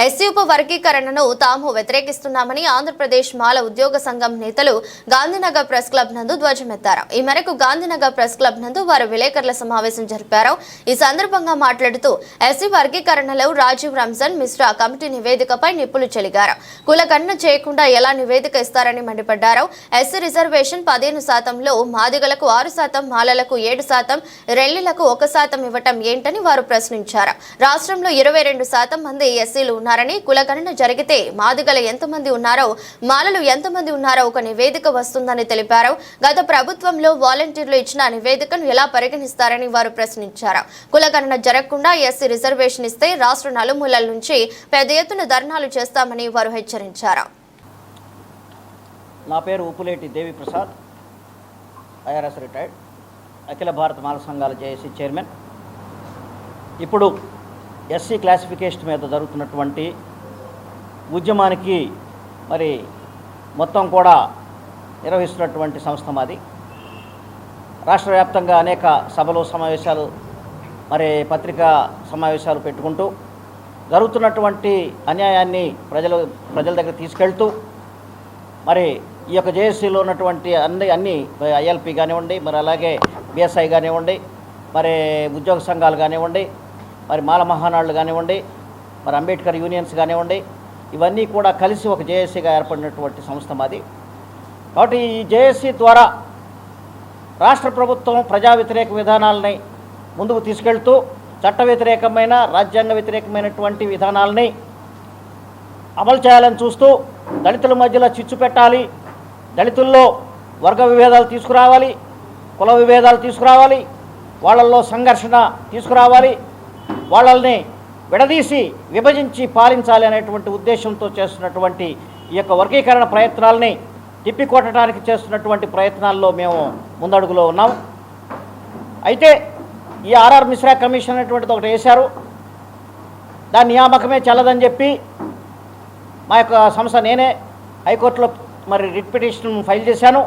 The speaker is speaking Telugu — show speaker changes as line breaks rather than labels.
ఎస్సీ ఉప వర్గీకరణను తాము వ్యతిరేకిస్తున్నామని ఆంధ్రప్రదేశ్ మాల ఉద్యోగ సంఘం నేతలు గాంధీనగర్ ప్రెస్ క్లబ్ నందు ధ్వజమెత్తారు. ఈ మేరకు గాంధీనగర్ ప్రెస్ క్లబ్ నందు వారు విలేకరుల సమావేశం జరిపారు. ఈ సందర్భంగా మాట్లాడుతూ ఎస్సీ వర్గీకరణలో రాజీవ్ రంజన్ మిశ్రా కమిటీ నివేదికపై నిప్పులు చెలిగారు. కులగణన చేయకుండా ఎలా నివేదిక ఇస్తారని మండిపడ్డారు. ఎస్సీ రిజర్వేషన్ 15%లో మాదిగలకు 6%, మాలలకు 7%, రెల్లిలకు 1% ఇవ్వటం ఏంటని వారు ప్రశ్నించారు. రాష్ట్రంలో 22% మంది ఎస్సీలు ఉన్నారని, కులగణన జరిగితే మాదిగల ఎంతమంది ఉన్నారో, మాలలు ఎంతమంది ఉన్నారో ఒక నివేదిక వస్తుందని తెలిపారు. గత ప్రభుత్వంలో వాలంటీర్లు ఇచ్చిన నివేదికను ఎలా పరిగణిస్తారని వారు ప్రశ్నించారు. కులగణన జరగకుండా ఎస్సీ రిజర్వేషన్ ఇస్తే రాష్ట్ర నలుమూలల నుంచి పెద్ద ఎత్తున ధర్నాలు చేస్తామని వారు హెచ్చరించారు.
నా పేరు ఉప్పులేటి దేవి ప్రసాద్, ఐఆర్ఎస్ రిటైర్డ్, అఖిల భారత మాల సంఘాల జేఏసీ చైర్మన్. ఇప్పుడు ఎస్సీ క్లాసిఫికేషన్ మీద జరుగుతున్నటువంటి ఉద్యమానికి మరి మొత్తం కూడా నిర్వహిస్తున్నటువంటి సంస్థ మాది. రాష్ట్ర వ్యాప్తంగా అనేక సభలు, సమావేశాలు, మరి పత్రికా సమావేశాలు పెట్టుకుంటూ జరుగుతున్నటువంటి అన్యాయాన్ని ప్రజల దగ్గర తీసుకెళ్తూ మరి ఈ యొక్క జేఏసీలో ఉన్నటువంటి అన్ని ఐఎల్పి కానివ్వండి, మరి అలాగే బిఎస్ఐ కానివ్వండి, మరి ఉద్యోగ సంఘాలు కానివ్వండి, మరి మాల మహానాడులు కానివ్వండి, మరి అంబేద్కర్ యూనియన్స్ కానివ్వండి, ఇవన్నీ కూడా కలిసి ఒక జేఏసీగా ఏర్పడినటువంటి సంస్థ మాది. కాబట్టి ఈ జేఏసీ ద్వారా రాష్ట్ర ప్రభుత్వం ప్రజా వ్యతిరేక విధానాలని ముందుకు తీసుకెళ్తూ చట్ట వ్యతిరేకమైన, రాజ్యాంగ వ్యతిరేకమైనటువంటి విధానాలని అమలు చేయాలని చూస్తూ దళితుల మధ్యలో చిచ్చు పెట్టాలి, దళితుల్లో వర్గ విభేదాలు తీసుకురావాలి, కుల విభేదాలు తీసుకురావాలి, వాళ్ళల్లో సంఘర్షణ తీసుకురావాలి, వాళ్ళని విడదీసి విభజించి పాలించాలి అనేటువంటి ఉద్దేశంతో చేస్తున్నటువంటి ఈ యొక్క వర్గీకరణ ప్రయత్నాలని తిప్పికొట్టడానికి చేస్తున్నటువంటి ప్రయత్నాల్లో మేము ముందడుగులో ఉన్నాం. అయితే ఈ ఆర్ఆర్ మిశ్రా కమిషన్ అనేటువంటిది ఒకటి వేశారు. దాని నియామకమే చెల్లదని చెప్పి మా యొక్క సంస్థ నేనే హైకోర్టులో మరి రిట్ పిటిషన్ ఫైల్ చేశాను.